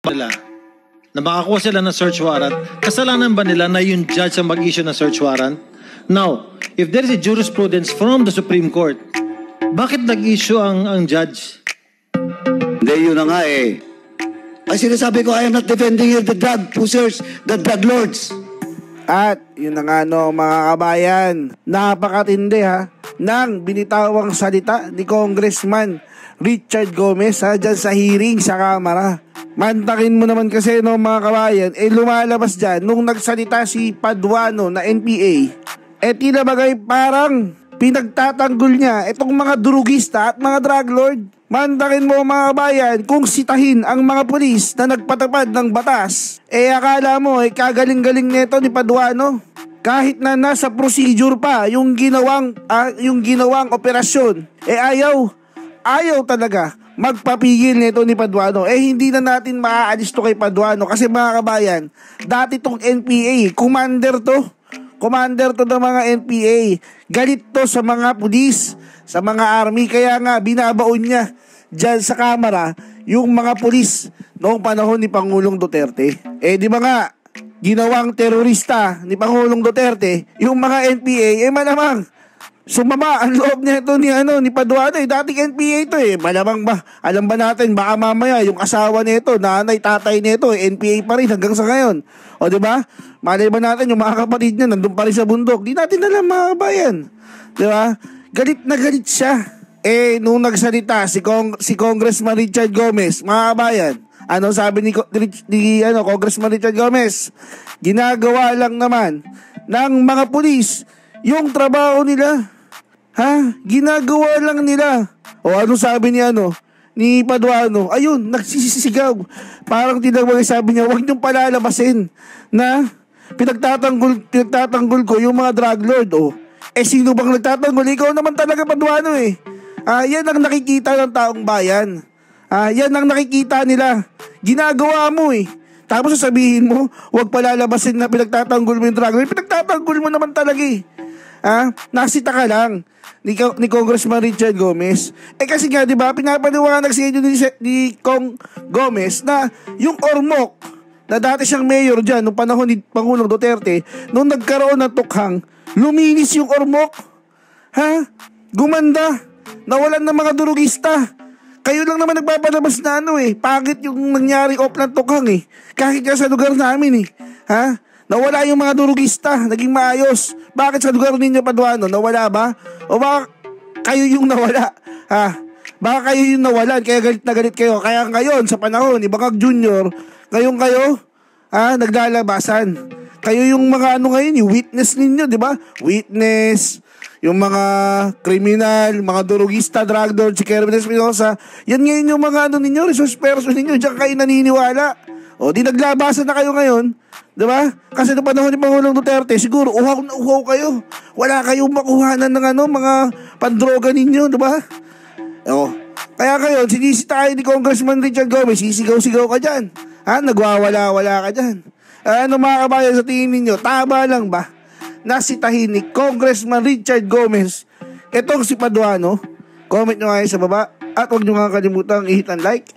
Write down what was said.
nila na makakuha sila ng search warrant, kasalanan ba nila na yung judge ang mag-issue ng search warrant? Now, if there is a jurisprudence from the Supreme Court, bakit nag-issue ang judge? Hindi, yun na nga eh. Ay sinasabi ko, I am not defending the drug pushers, the drug lords. At yun na nga no, mga kabayan, napakatindi ha ng binitawang salita ni Congressman Richard Gomez ha, dyan sa hearing sa Kamara. Mantakin mo naman kasi no mga kabayan, lumalabas dyan nung nagsalita si Paduano na NPA, tila bagay parang pinagtatanggol niya itong mga durugista at mga drug lord. Mantakin mo mga kabayan, kung sitahin ang mga pulis na nagpatupad ng batas, akala mo kagaling-galing nito ni Paduano. Kahit na nasa procedure pa yung ginawang operasyon, ayaw talaga magpapigil nito ni Paduano. Hindi na natin maaalis to kay Paduano kasi mga kabayan, dati tong NPA, commander to ng mga NPA. Galit to sa mga pulis, sa mga army, kaya nga binabaon niya dyan sa Kamara yung mga pulis noong panahon ni Pangulong Duterte. Di ba nga, ginawang terorista ni Pangulong Duterte, yung mga NPA, malamang sumama ang loob niya ito ni Paduano. Dating NPA ito malamang ba, alam ba natin, baka mamaya yung asawa nito, nanay, tatay nito, NPA pa rin hanggang sa ngayon. O diba, malay ba natin yung mga kapatid niya nandun pa rin sa bundok, di natin alam mga kabayan. Diba, galit na galit siya. Nung nagsalita si Congressman Richard Gomez, mga kabayan, ano sabi ni Congressman Richard Gomez? Ginagawa lang naman ng mga pulis yung trabaho nila. Ginagawa lang nila. O ano sabi ni Paduano? Ayun, nagsisisigaw. Parang tinawag, sabi niya, huwag niyong palalabasin na pinagtatanggol ko yung mga drug lord. Sino bang nagtatanggol? Ikaw naman talaga, Paduano yan ang nakikita ng taong bayan. Yan ang nakikita nila. Ginagawa mo Tapos sasabihin mo, huwag palalabasin na pinagtatanggol mo yung drug lord. Pinagtatanggol mo naman talaga Nasita ka lang ni Congressman Richard Gomez. Kasi nga, di ba, pinapaliwanag sa inyo ni Cong Gomez na yung Ormoc, na dati siyang mayor dyan noong panahon ni Pangulong Duterte, nung nagkaroon ng tukhang, luminis yung Ormoc. Gumanda. Nawalan ng mga durugista. Kayo lang naman nagpapalabas na pangit yung nangyari off ng tukhang Kahit nga sa lugar namin nawala yung mga durugista, naging maayos. Bakit sa lugar ninyo, Paduano, nawala ba? O baka kayo yung nawala? Baka kayo yung nawalan, kaya galit na galit kayo. Kaya ngayon, sa panahon ni Bangag Jr., ngayon kayo, naglalabasan. Kayo yung mga ngayon, yung witness ninyo, di ba? Witness, yung mga kriminal, mga durugista, drug lord, si Kerwin Espinosa, yan ngayon yung mga ninyo, resource person ninyo, diyan kayo naniniwala. Di naglabasan na kayo ngayon, di ba? Kasi noong panahon ni Pangulong Duterte, siguro uhaw na uhaw kayo. Wala kayong makuhanan ng mga pandroga ninyo, di ba? Kaya ngayon, sinisita kayo ni Congressman Richard Gomez, sisigaw-sigaw ka dyan. Nagwawala-wala ka dyan. Ano mga kabayan, sa tingin ninyo, tama lang ba nasitahin ni Congressman Richard Gomez itong si Paduano? Comment nyo nga sa baba. At huwag nyo nga kalimutang i-hit ang like